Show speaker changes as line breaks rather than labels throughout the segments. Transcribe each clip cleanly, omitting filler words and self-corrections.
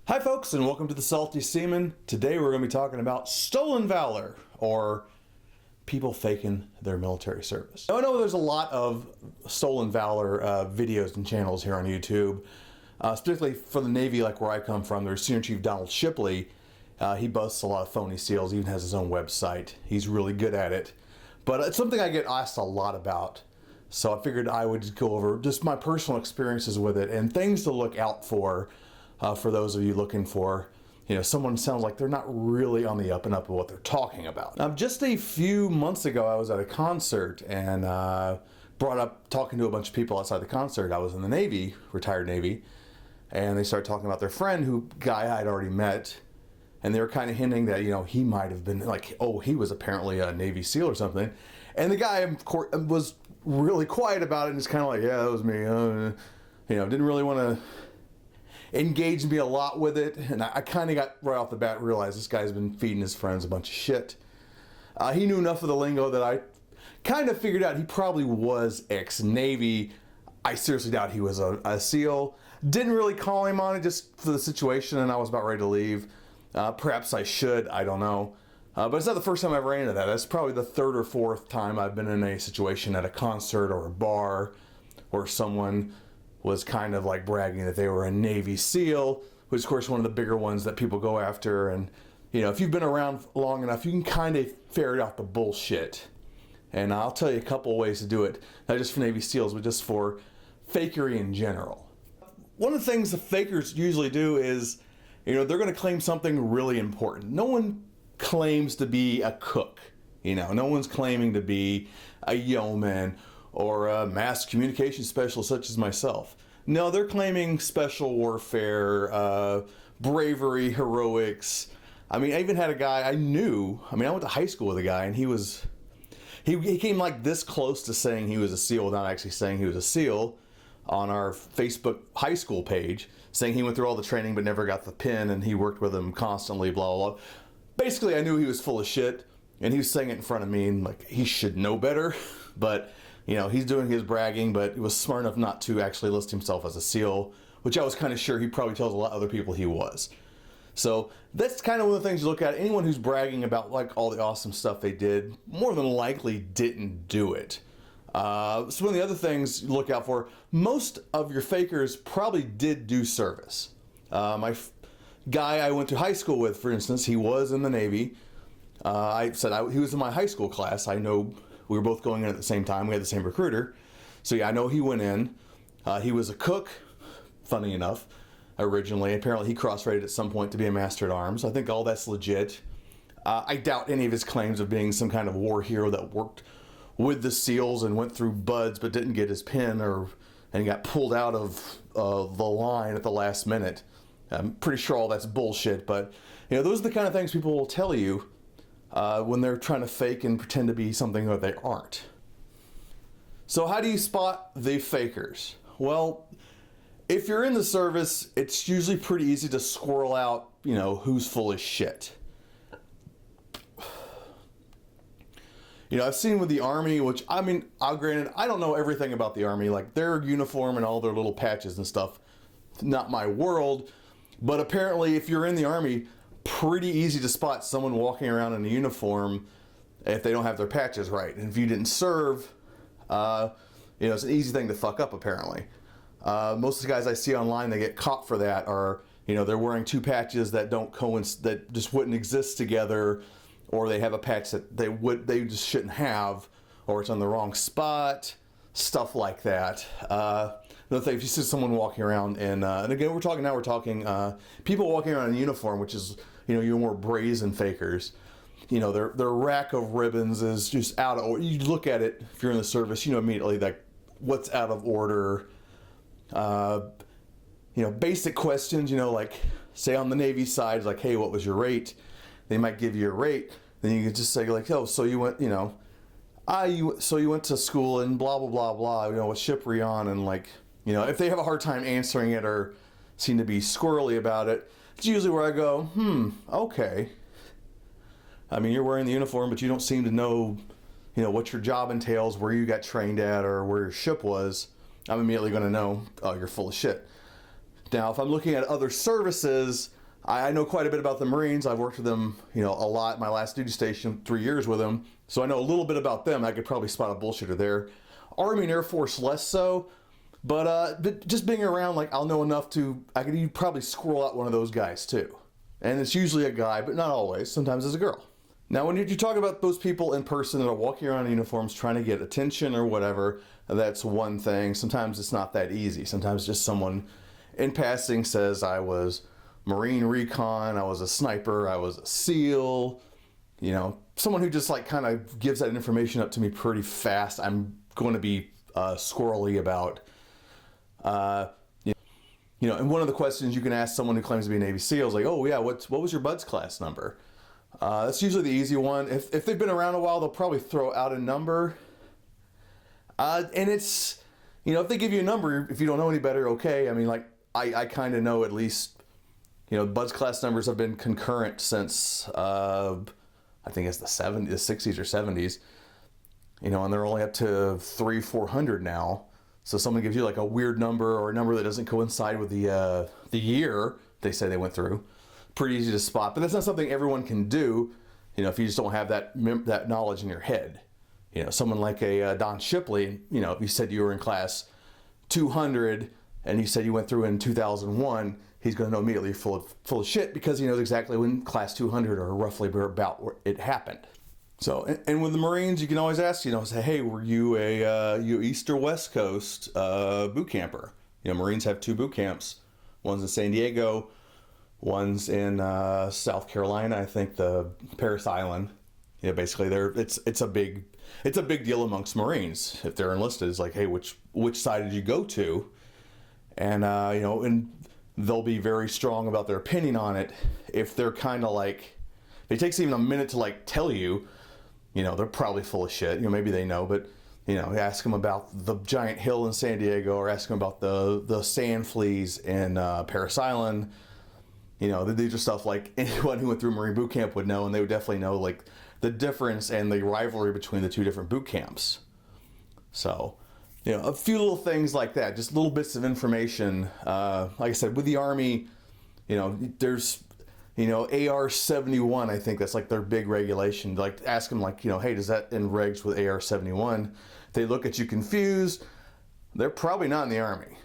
Hi folks, and welcome to the Salty Seaman. Today we're going to be talking about stolen valor, or people faking their military service. Now, I know there's a lot of stolen valor videos and channels here on YouTube, particularly for the Navy, like where I come from. There's Senior Chief Donald Shipley. He busts a lot of phony SEALs, even has his own website. He's really good at it. But it's something I get asked a lot about. So I figured I would go over just my personal experiences with it and things to look out for those of you looking for, someone sounds like they're not really on the up and up of what they're talking about. Just a few months ago, I was at a concert and brought up talking to a bunch of people outside the concert. I was in the Navy, retired Navy, and they started talking about their friend, guy I'd already met, and they were kind of hinting that, he might have been like, oh, he was apparently a Navy SEAL or something. And the guy, of course, was really quiet about it and just kind of like, yeah, that was me. Didn't really want to engaged me a lot with it, and I kind of got right off the bat realized this guy's been feeding his friends a bunch of shit. He knew enough of the lingo that I kind of figured out he probably was ex-Navy. I seriously doubt he was a SEAL. Didn't really call him on it just for the situation, and I was about ready to leave. Perhaps I should, I don't know. But it's not the first time I've ran into that. That's probably the third or fourth time I've been in a situation at a concert or a bar where someone was kind of like bragging that they were a Navy SEAL, which is of course one of the bigger ones that people go after. And if you've been around long enough, you can kind of ferret out the bullshit. And I'll tell you a couple of ways to do it, not just for Navy SEALs, but just for fakery in general. One of the things the fakers usually do is, they're going to claim something really important. No one claims to be a cook. No one's claiming to be a yeoman or a mass communication specialist such as myself. No, they're claiming special warfare, bravery, heroics. I even had a guy I went to high school with a guy, and he came like this close to saying he was a SEAL without actually saying he was a SEAL on our Facebook high school page, saying he went through all the training but never got the pin, and he worked with him constantly, blah, blah, blah. Basically, I knew he was full of shit, and he was saying it in front of me, and he should know better, but he's doing his bragging, but he was smart enough not to actually list himself as a SEAL, which I was kind of sure he probably tells a lot of other people he was. So that's kind of one of the things you look at. Anyone who's bragging about all the awesome stuff they did, more than likely didn't do it. So one of the other things you look out for, most of your fakers probably did do service. My guy I went to high school with, for instance, he was in the Navy. He was in my high school class. I know we were both going in at the same time. We had the same recruiter. So yeah, I know he went in. He was a cook, funny enough, originally. Apparently he cross-rated at some point to be a master at arms. I think all that's legit. I doubt any of his claims of being some kind of war hero that worked with the SEALs and went through buds but didn't get his pin and got pulled out of the line at the last minute. I'm pretty sure all that's bullshit, but those are the kind of things people will tell you when they're trying to fake and pretend to be something that they aren't. So how do you spot the fakers? Well, if you're in the service, it's usually pretty easy to squirrel out, who's full of shit. I've seen with the Army, which, granted, I don't know everything about the Army, like their uniform and all their little patches and stuff, not my world, but apparently if you're in the Army, pretty easy to spot someone walking around in a uniform if they don't have their patches right. And if you didn't serve, it's an easy thing to fuck up, apparently. Most of the guys I see online, they get caught for that, or they're wearing two patches that don't coincide, that just wouldn't exist together, or they have a patch that they just shouldn't have, or it's on the wrong spot, stuff like that. Another thing, if you see someone walking around and again, we're talking people walking around in uniform, which is, your more brazen fakers. Their rack of ribbons is just out of order. You look at it, if you're in the service, immediately what's out of order. Basic questions, like say on the Navy side, like, hey, what was your rate? They might give you a rate. Then you can just say like, oh, so you went, so you went to school and blah, blah, blah, blah, what ship were you on? And if they have a hard time answering it or seem to be squirrely about it, it's usually where I go, okay. You're wearing the uniform, but you don't seem to know, what your job entails, where you got trained at, or where your ship was. I'm immediately going to know, oh, you're full of shit. Now, if I'm looking at other services, I know quite a bit about the Marines. I've worked with them, a lot. My last duty station, 3 years with them. So I know a little bit about them. I could probably spot a bullshitter there. Army and Air Force less so. But just being around, like, I'll know enough I could probably squirrel out one of those guys too. And it's usually a guy, but not always. Sometimes it's a girl. Now, when you talk about those people in person that are walking around in uniforms trying to get attention or whatever, that's one thing. Sometimes it's not that easy. Sometimes just someone in passing says, I was Marine Recon, I was a sniper, I was a SEAL. Someone who just like kind of gives that information up to me pretty fast. I'm going to be squirrely about, and one of the questions you can ask someone who claims to be a Navy SEAL is like, oh yeah, what was your BUDS class number? That's usually the easy one. If they've been around a while, they'll probably throw out a number. And it's, if they give you a number, if you don't know any better, okay. I mean, like, I kind of know at least, BUDS class numbers have been concurrent since, I think it's the 60s or 70s, and they're only up to 300-400 now. So someone gives you like a weird number or a number that doesn't coincide with the year they say they went through. Pretty easy to spot, but that's not something everyone can do, if you just don't have that knowledge in your head. Someone like a Don Shipley, if you said you were in class 200 and you said you went through in 2001, he's going to know immediately full of shit because he knows exactly when class 200 or roughly about where it happened. So, and with the Marines, you can always ask, say, hey, were you you East or West Coast boot camper? Marines have 2 boot camps. One's in San Diego, one's in South Carolina. I think the Paris Island. Basically, it's a big deal amongst Marines if they're enlisted. It's like, hey, which side did you go to? And and they'll be very strong about their opinion on it. If they're kind of like, if it takes even a minute to like tell you, they're probably full of shit. Maybe they know, but ask them about the giant hill in San Diego, or ask them about the sand fleas in Paris Island. These are stuff like anyone who went through Marine boot camp would know, and they would definitely know like the difference and the rivalry between the 2 different boot camps. So, a few little things like that, just little bits of information. Like I said, with the Army, there's, AR-71, I think that's like their big regulation. Like, ask them like, hey, does that in regs with AR-71? They look at you confused. They're probably not in the Army.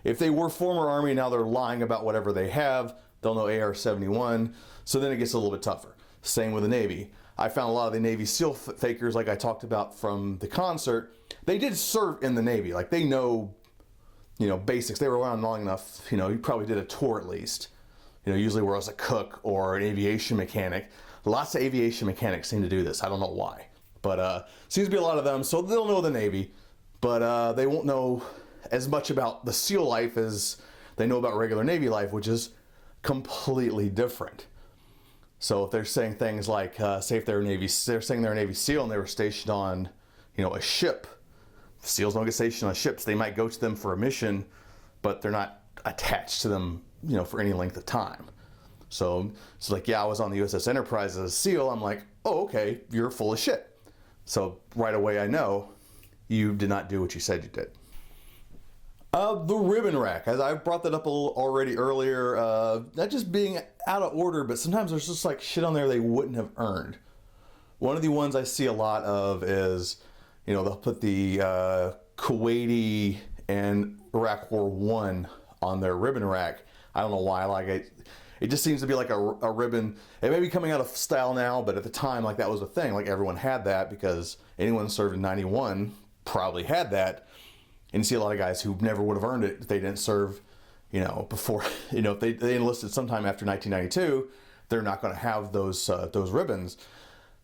If they were former Army, now they're lying about whatever they have, they'll know AR-71. So then it gets a little bit tougher. Same with the Navy. I found a lot of the Navy SEAL fakers, like I talked about from the concert, they did serve in the Navy. Like, they know, basics. They were around long enough, you probably did a tour at least. Usually where I was a cook or an aviation mechanic. Lots of aviation mechanics seem to do this. I don't know why. But seems to be a lot of them. So they'll know the Navy, but they won't know as much about the SEAL life as they know about regular Navy life, which is completely different. So if they're saying things like, say if they're saying they're a Navy SEAL and they were stationed on, a ship. SEALs don't get stationed on ships. They might go to them for a mission, but they're not attached to them, for any length of time. So it's like, yeah, I was on the USS Enterprise as a SEAL. I'm like, oh, okay, you're full of shit. So right away I know you did not do what you said you did. The ribbon rack, as I brought that up a little already earlier, not just being out of order, but sometimes there's just like shit on there they wouldn't have earned. One of the ones I see a lot of is, they'll put the Kuwaiti and Iraq War 1 on their ribbon rack. I don't know why, like it just seems to be like a ribbon. It may be coming out of style now, but at the time, like, that was a thing. Like, everyone had that because anyone who served in 91 probably had that. And you see a lot of guys who never would have earned it if they didn't serve, before, if they enlisted sometime after 1992, they're not going to have those ribbons.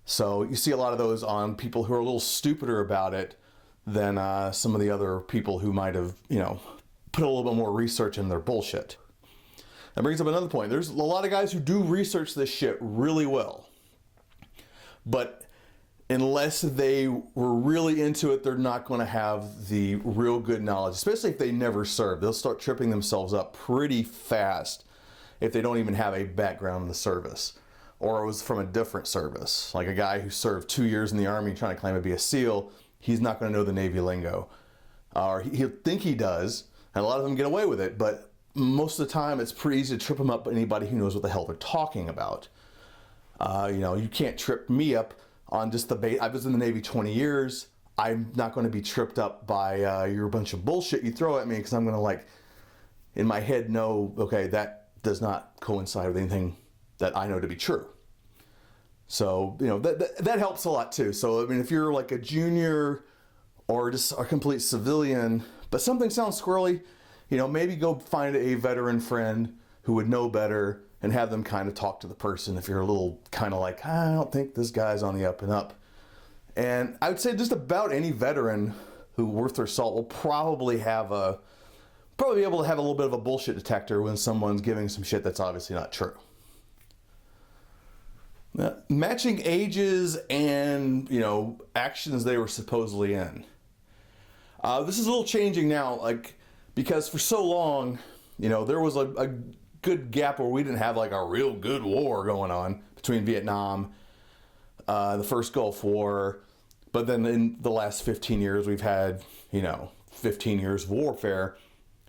So you see a lot of those on people who are a little stupider about it than some of the other people who might have, put a little bit more research in their bullshit. That brings up another point. There's a lot of guys who do research this shit really well. But unless they were really into it, they're not going to have the real good knowledge, especially if they never served. They'll start tripping themselves up pretty fast if they don't even have a background in the service, or it was from a different service. Like a guy who served 2 years in the Army trying to claim to be a SEAL, he's not going to know the Navy lingo. Or he'll think he does, and a lot of them get away with it, but most of the time it's pretty easy to trip them up by anybody who knows what the hell they're talking about. You can't trip me up on just the bait. I was in the Navy 20 years. I'm not going to be tripped up by your bunch of bullshit you throw at me, because I'm going to, like, in my head know, okay, that does not coincide with anything that I know to be true. So, that helps a lot too. So, I mean, if you're like a junior or just a complete civilian, but something sounds squirrely, maybe go find a veteran friend who would know better and have them kind of talk to the person if you're a little kind of like, I don't think this guy's on the up and up. And I would say just about any veteran who worth their salt will probably be able to have a little bit of a bullshit detector when someone's giving some shit that's obviously not true. Now, matching ages and, actions they were supposedly in. This is a little changing now, like, because for so long, there was a good gap where we didn't have like a real good war going on between Vietnam, the first Gulf War, but then in the last 15 years we've had 15 years of warfare.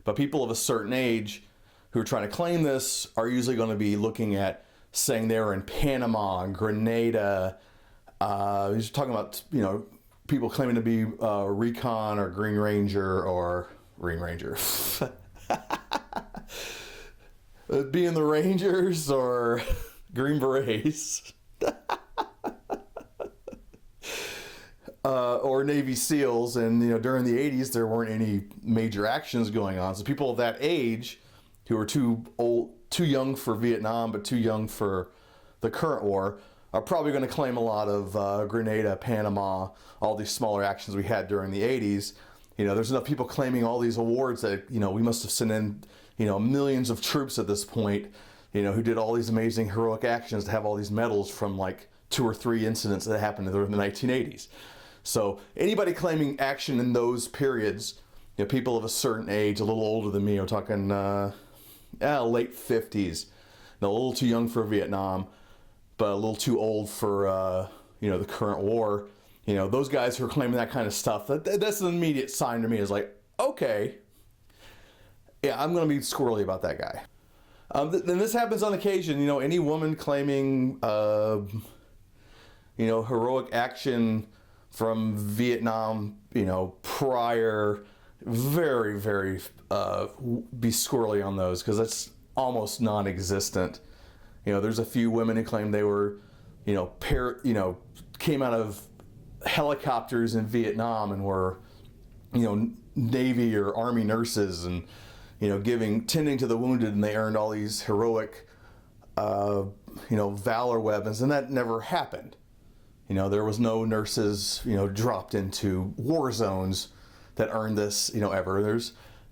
But people of a certain age who are trying to claim this are usually going to be looking at saying they were in Panama, Grenada. He's talking about people claiming to be Recon or Green Ranger or Green Ranger. Being the Rangers or Green Berets. Or Navy SEALs. And, during the 80s, there weren't any major actions going on. So people of that age who are too young for Vietnam, but too young for the current war, are probably going to claim a lot of Grenada, Panama, all these smaller actions we had during the 80s. There's enough people claiming all these awards that, we must have sent in, millions of troops at this point, who did all these amazing heroic actions to have all these medals from like 2 or 3 incidents that happened during the 1980s. So anybody claiming action in those periods, people of a certain age, a little older than me, I'm talking late 50s, a little too young for Vietnam, but a little too old for, the current war. Those guys who are claiming that kind of stuff, that's an immediate sign to me is like, okay, yeah, I'm going to be squirrely about that guy. Then this happens on occasion, any woman claiming, heroic action from Vietnam, prior, very, very, be squirrely on those, because that's almost non-existent. There's a few women who claim they were, came out of helicopters in Vietnam and were, Navy or Army nurses and, tending to the wounded, and they earned all these heroic, Valor weapons, and that never happened. There was no nurses, dropped into war zones that earned this, ever.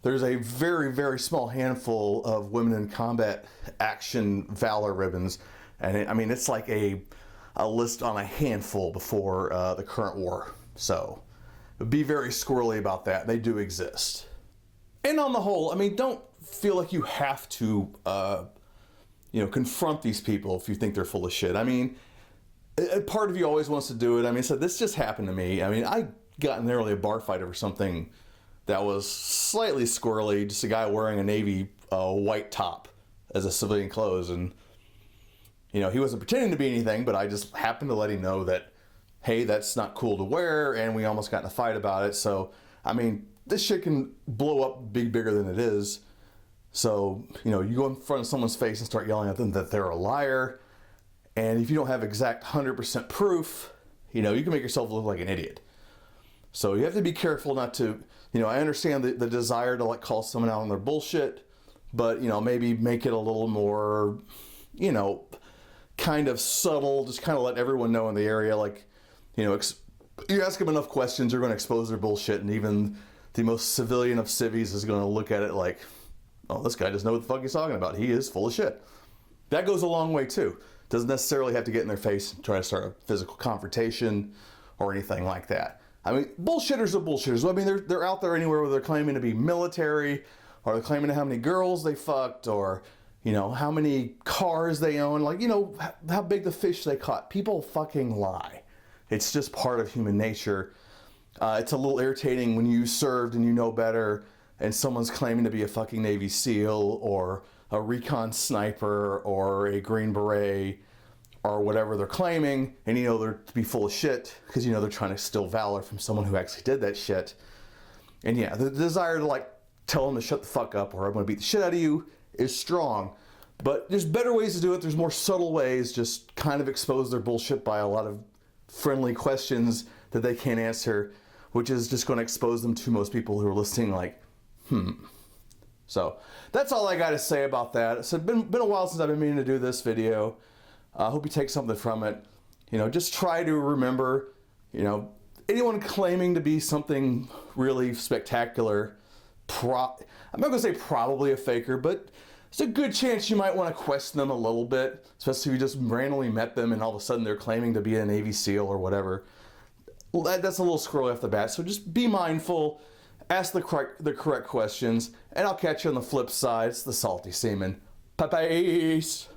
There's a very, very small handful of women in combat action Valor ribbons, and it's like a list on a handful before the current war. So be very squirrely about that. They do exist. And on the whole, don't feel like you have to, confront these people if you think they're full of shit. Part of you always wants to do it. So this just happened to me. I got in nearly a bar fight over something that was slightly squirrely, just a guy wearing a Navy white top as a civilian clothes. And, he wasn't pretending to be anything, but I just happened to let him know that, hey, that's not cool to wear, and we almost got in a fight about it. So, this shit can blow up bigger than it is. So, you go in front of someone's face and start yelling at them that they're a liar. And if you don't have exact 100% proof, you can make yourself look like an idiot. So you have to be careful not to, I understand the desire to call someone out on their bullshit, but, maybe make it a little more, kind of subtle, just kind of let everyone know in the area, you ask them enough questions, you're going to expose their bullshit, and even the most civilian of civvies is going to look at it like, oh, this guy doesn't know what the fuck he's talking about. He is full of shit. That goes a long way too. Doesn't necessarily have to get in their face and try to start a physical confrontation or anything like that. Bullshitters are bullshitters. They're out there anywhere where they're claiming to be military, or they're claiming how many girls they fucked, or, how many cars they own, how big the fish they caught. People fucking lie. It's just part of human nature. It's a little irritating when you served and you know better, and someone's claiming to be a fucking Navy SEAL or a recon sniper or a Green Beret or whatever they're claiming, and you know they're to be full of shit because you know they're trying to steal valor from someone who actually did that shit. And yeah, the desire to like tell them to shut the fuck up or I'm gonna beat the shit out of you is strong. But there's better ways to do it. There's more subtle ways. Just kind of expose their bullshit by a lot of friendly questions that they can't answer, which is just going to expose them to most people who are listening like, So that's all I got to say about that. So it's been a while since I've been meaning to do this video. I hope you take something from it. You know, just try to remember, you know, anyone claiming to be something really spectacular, I'm not going to say probably a faker, but there's a good chance you might want to question them a little bit, especially if you just randomly met them and all of a sudden they're claiming to be a Navy SEAL or whatever. Well, that's a little squirrely off the bat, so just be mindful, ask the correct questions, and I'll catch you on the flip side. It's the Salty Seaman. Peace.